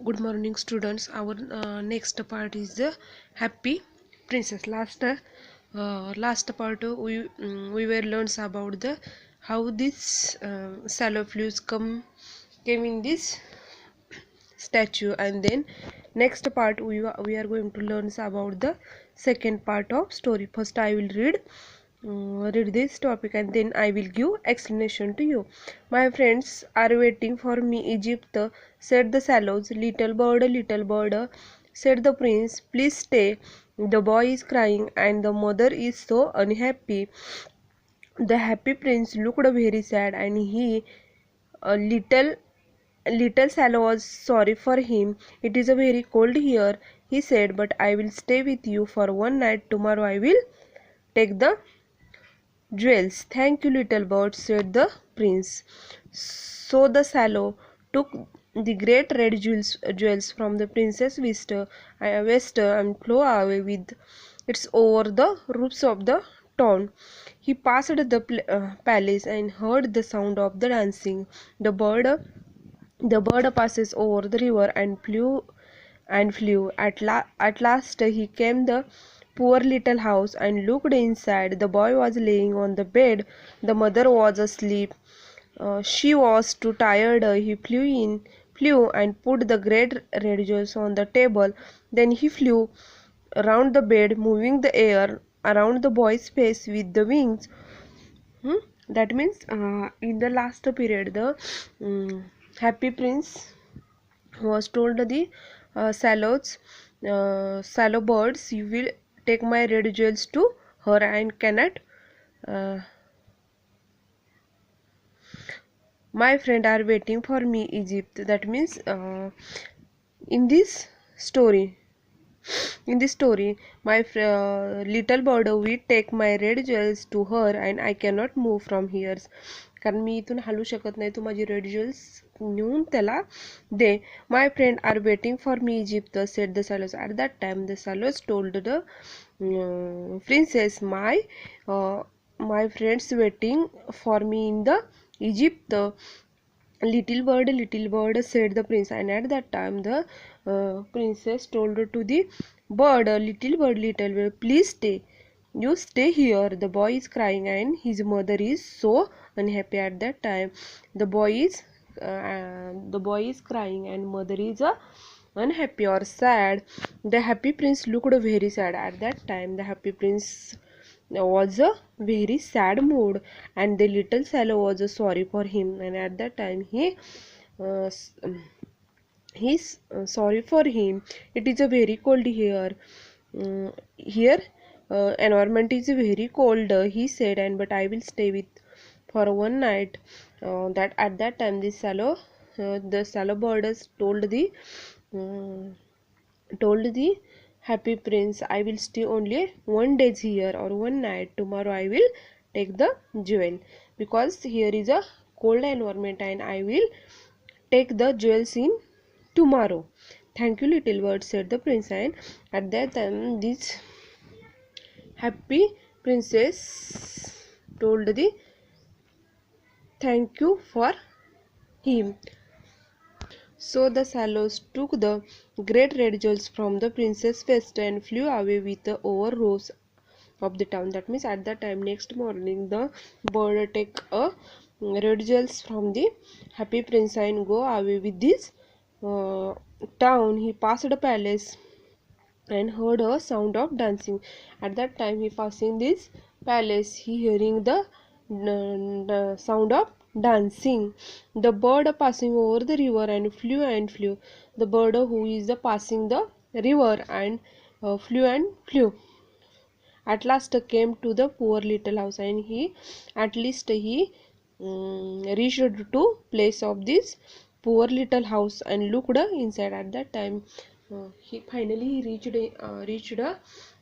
Good morning, students. Our next part is the happy princess. Last part we were learns about the how this sallow flues came in this statue, and then next part we are going to learn about the second part of story. First I will read this topic, and then I will give explanation to you. My friends are waiting for me, Egypt, said the sallows. Little bird, said the prince, please stay. The boy is crying and the mother is so unhappy. The happy prince looked very sad, and he a little Sallow was sorry for him. It is a very cold here, he said, but I will stay with you for one night. Tomorrow I will take the jewels. Thank you, little bird, said the prince. So the Sallow took the great red jewels from the princess Vesta and flew away with it over the roofs of the town. He passed the palace and heard the sound of the dancing. The bird passes over the river and flew. At last he came the poor little house and looked inside. The boy was laying on the bed. The mother was asleep. She was too tired. He flew and put the great red jewels on the table. Then he flew around the bed, moving the air around the boy's face with the wings. That means in the last period, the happy prince was told the sallow birds, you will take my red jewels to her and cannot. Uh, my friend are waiting for me, Egypt. That means in this story, in this story, my little bird will take my red jewels to her and I cannot move from here. कारण मी इथून hello शकत नाही, तू माझी red jewels नेऊन त्याला दे. My friend are waiting for me Egypt, said the swallows. At that time the swallows told the princess, my friends waiting for me in the Egypt. Little bird, said the prince. And at that time the princess told to the bird, little bird, please stay. You stay here. The boy is crying and his mother is so unhappy. At that time the boy is crying and mother is unhappy or sad. The happy prince looked very sad. At that time the happy prince was a very sad mood, and the little Sallow was sorry for him. And at that time uh, he's sorry for him. It is a very cold here. Here environment is very cold, he said, and but I will stay with for one night. That at that time the sallow birds told the happy prince, I will stay only one day here or one night. Tomorrow I will take the jewel, because here is a cold environment and I will take the jewels in tomorrow. Thank you, little bird, said the prince. And at that time this happy princess told the thank you for him. So the Sallows took the great red jewels from the princess' vest and flew away with the over roofs of the town. That means at that time, next morning, the bird take a red jewels from the happy prince and go away with this town. He passed a palace and heard a sound of dancing. At that time he passing this palace, he hearing the sound of dancing. The bird passing over the river and flew. The bird who is passing the river and flew. At last came to the poor little house, and he reached to place of this poor little house and looked inside. At that time he finally reached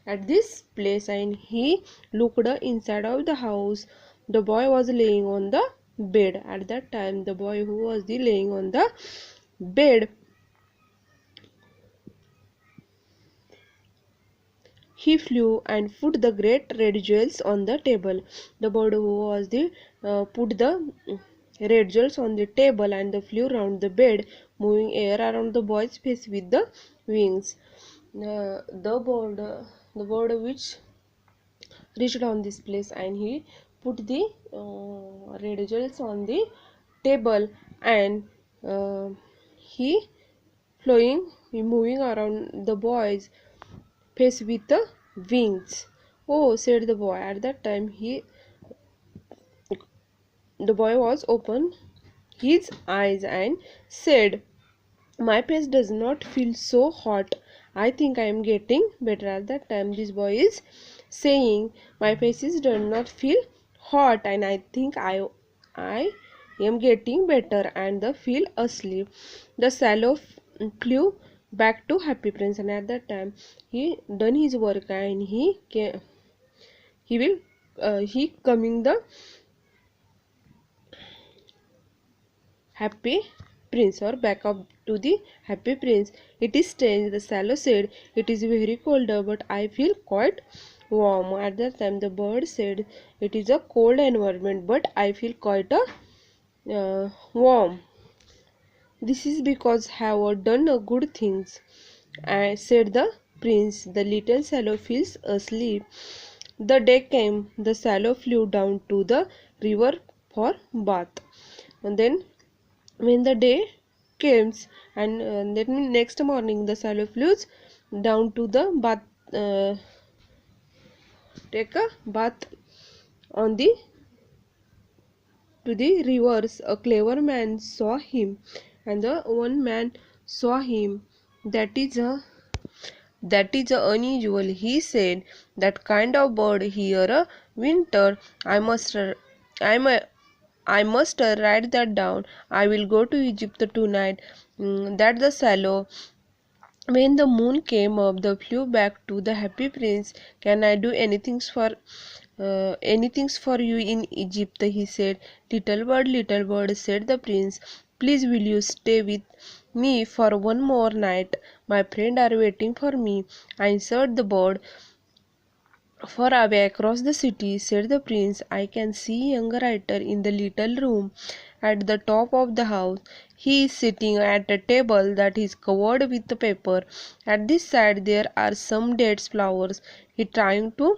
at this place, and he looked inside of the house. The boy was laying on the bed. At that time the boy who was laying on the bed, he flew and put the great red jewels on the table. The bird who was put the red jewels on the table and flew round the bed, moving air around the boy's face with the wings. The bird which reached on this place, and he put the red gels on the table, and uh, he moving around the boy's face with the wings. Oh, said the boy. At that time, the boy was open his eyes and said, "My face does not feel so hot. I think I am getting better." At that time, this boy is saying, "My face does not feel hot, and I think I am getting better," and the feel asleep. The swallow flew back to Happy Prince, and at that time he done his work, and he coming the Happy Prince, or back up to the Happy Prince. "It is strange," the swallow said. "It is very cold, but I feel quite warm." At that time, the bird said, "It is a cold environment, but I feel quite warm. This is because have done a good things." Said the prince. The little swallow feels asleep. The day came. The swallow flew down to the river for bath. And then when the day comes, and then next morning the swallow flews down to the bath, take a bath on the to the rivers. A clever man saw him, and the one man saw him. That is a unusual," he said. "That kind of bird here a winter. I must write that down. I will go to Egypt tonight." That the swallow, when the moon came up, the flew back to the Happy Prince. "Can I do anything for you in Egypt?" he said. Little bird," said the prince. "Please will you stay with me for one more night? My friends are waiting for me," answered the bird. "Far away across the city," said the prince, "I can see a young writer in the little room at the top of the house. He is sitting at a table that is covered with paper. At this side there are some dead flowers. He is trying to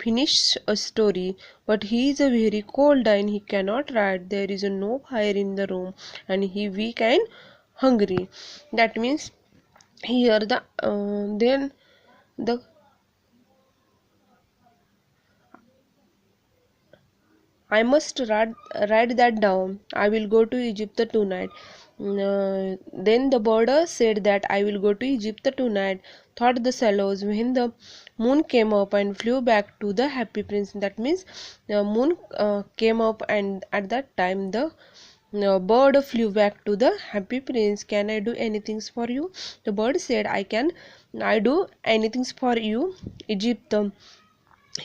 finish a story, but he is very cold and he cannot write. There is no fire in the room, and he is weak and hungry." That means here the "I must write that down. I will go to Egypt tonight." Then the bird said that "I will go to Egypt tonight," thought the swallows. When the moon came up and flew back to the Happy Prince, that means the moon came up, and at that time the bird flew back to the Happy Prince. "Can I do anything for you?" The bird said, I do anything for you, Egypt,"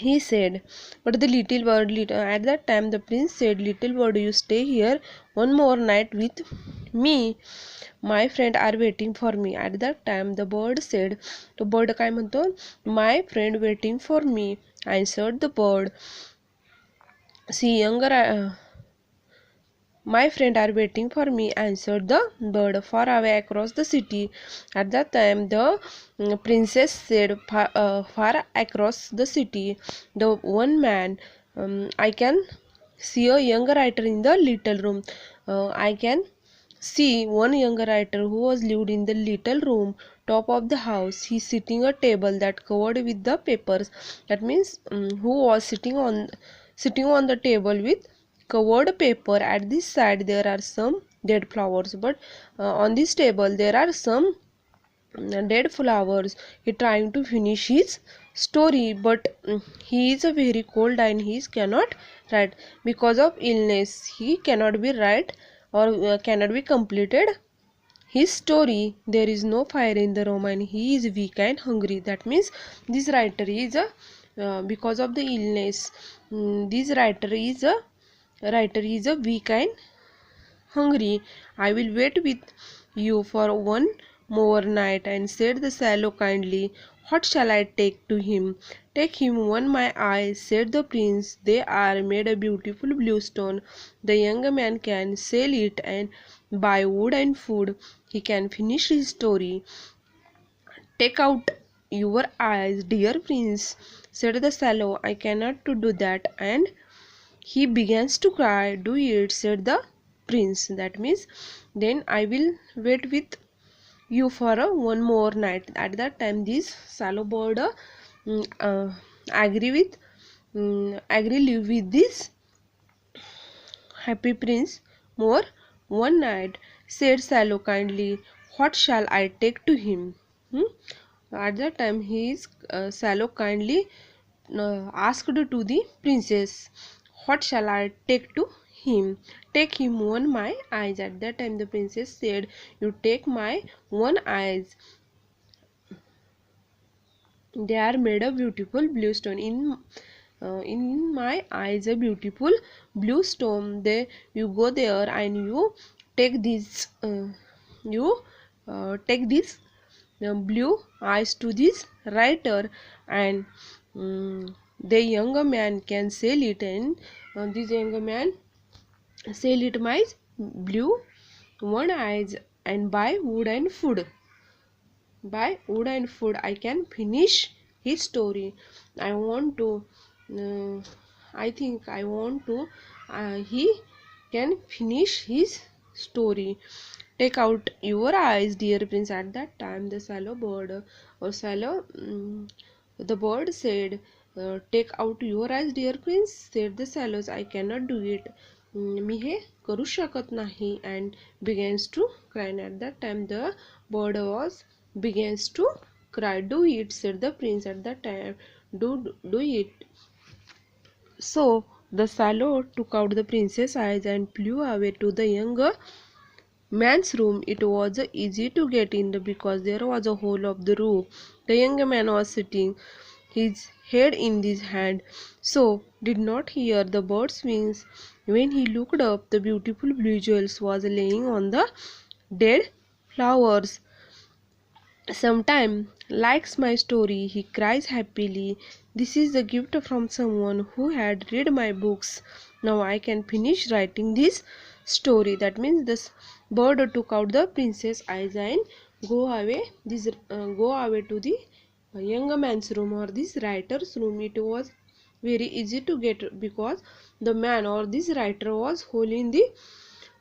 he said. But the little bird, at that time the prince said, "Little bird, you stay here one more night with me. My friends are waiting for me." At that time the bird said, तो bird काय म्हणतो, "My friend waiting for me," answered the bird. "See, younger My friends are waiting for me," answered the bird, "far away across the city." At that time, the princess said, "Far across the city, the one man, I can see a young writer in the little room. I can see one young writer who was lived in the little room top of the house. He sitting a table that covered with the papers." That means who was sitting on the table with covered paper. At this side there are some dead flowers, but on this table there are some dead flowers. He trying to finish his story, but he is very cold and he cannot write because of illness. He cannot be write, or cannot be completed his story. There is no fire in the room, and he is weak and hungry. That means this writer is a because of the illness, this writer is a weak and hungry. "I will wait with you for one more night," and said the swallow kindly. "What shall I take to him?" "Take him one my eyes," said the prince. "They are made of beautiful blue stone. The young man can sell it, and buy wood and food. He can finish his story. Take out your eyes, dear prince, said the swallow. I cannot to do that. And he begins to cry. Do it, said the prince. That means, then I will wait with you for one more night. At that time, this swallow bird mm, uh, agree with agree live with this happy prince more one night. Said swallow kindly, what shall I take to him? Hmm? At that time, his swallow kindly asked to the princess, what shall I take to him? Take him one my eyes. At that time, the princess said, you take my one eyes. They are made of beautiful blue stone. In my eyes, a beautiful blue stone. They you go there and you take this. You take this blue eyes to this writer, and the younger man can sell it, and this younger man sell it my blue one eyes and buy wood and food. By wood and food I can finish his story. I want to uh, I think I want to he can finish his story. Take out your eyes, dear prince. At that time the swallow bird or swallow the bird said, take out your eyes, dear prince, said the swallows. I cannot do it. मी हे करू शकत नाही. And begins to cry. And at that time the bird was begins to cry. Do it, said the prince. At that time, do it. So the swallow took out the princess' eyes and flew away to the younger man's room. It was easy to get in because there was a hole of the roof. The young man was sitting, his head in his hand, so did not hear the bird's wings. When he looked up, the beautiful blue jewels was laying on the dead flowers. Sometime likes my story, he cries happily. This is the gift from someone who had read my books. Now I can finish writing this story. That means this bird took out the princess' eyes and go away to the younger man's room or this writer's room. It was very easy to get because the man or this writer was holding the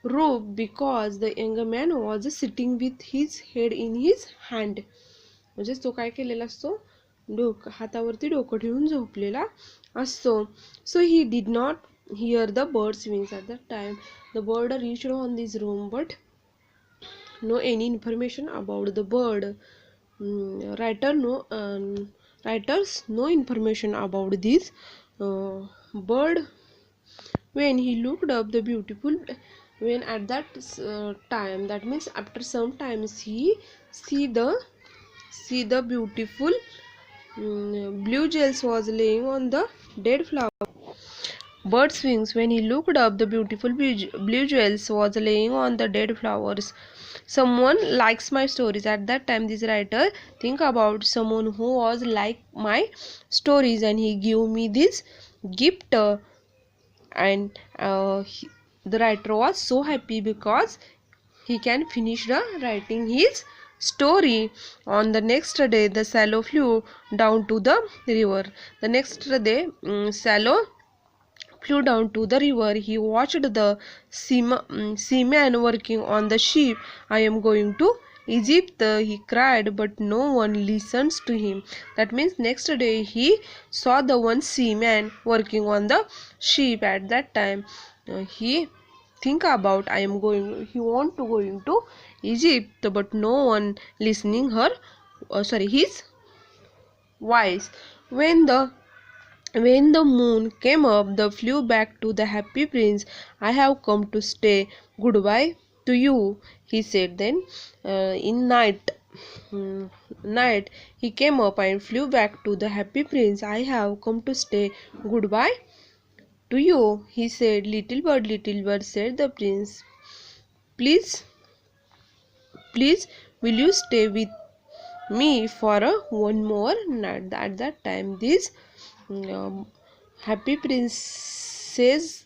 rope because the younger man was sitting with his head in his hand. म्हणजे तो काय केलेला असतो, हातावरती डोकं ठेवून झोपलेला असतो. So he did not hear the bird's wings. At that time the bird reached on this room but no any information about the bird. Writers no information about this bird. When he looked up the beautiful, when at that time, that means after some times, he see the beautiful blue gels was laying on the dead flower. Bird's wings. When he looked up, the beautiful blue jewels was laying on the dead flowers. Someone likes my stories. At that time, this writer think about someone who was like my stories, and he gave me this gift. And the writer was so happy because he can finish the writing his story. On the next day, the swallow flew down to the river. The next day, swallow flew down to the river. He watched the seaman working on the ship. I am going to Egypt, he cried, but no one listens to him. That means next day he saw the one seaman working on the ship. At that time, he think about he want to going to Egypt, but no one listening his voice. When the moon came up, they flew back to the happy prince. I have come to stay. Goodbye to you, he said. Then, in night, he came up and flew back to the happy prince. I have come to stay. Goodbye to you, he said. Little bird, said the prince. Please, please, will you stay with me for one more night? At that time, this happy prince says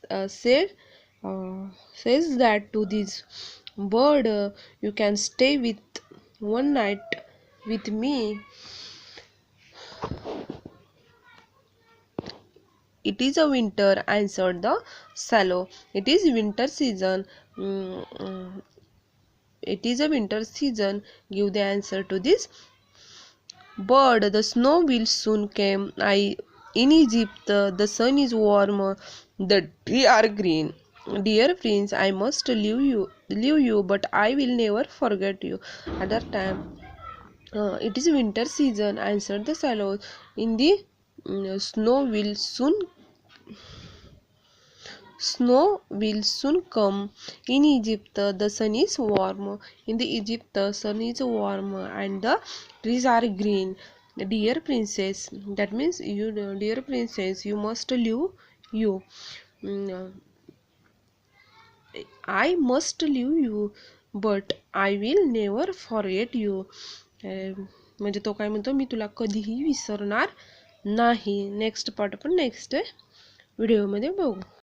that to this bird, you can stay with one night with me. It is a winter, answered the swallow. It is winter season. Mm, mm, it is a winter season. Give the answer to this. Bird, the snow will soon come. In Egypt, the sun is warm, the trees are green. Dear prince, I must leave you, but I will never forget you. At that time, it is winter season, answered the swallow. In the snow will soon Snow will soon come. In Egypt, the sun is warm. In the Egypt, the sun is warm and the trees are green. Dear princess, that means you, dear princess, you must leave you. Mm, I must leave you, but I will never forget you. म्हणजे तो काय म्हणतो, मी तुला कधीही विसरणार नाही. Next part आपण next व्हिडिओमध्ये बघू.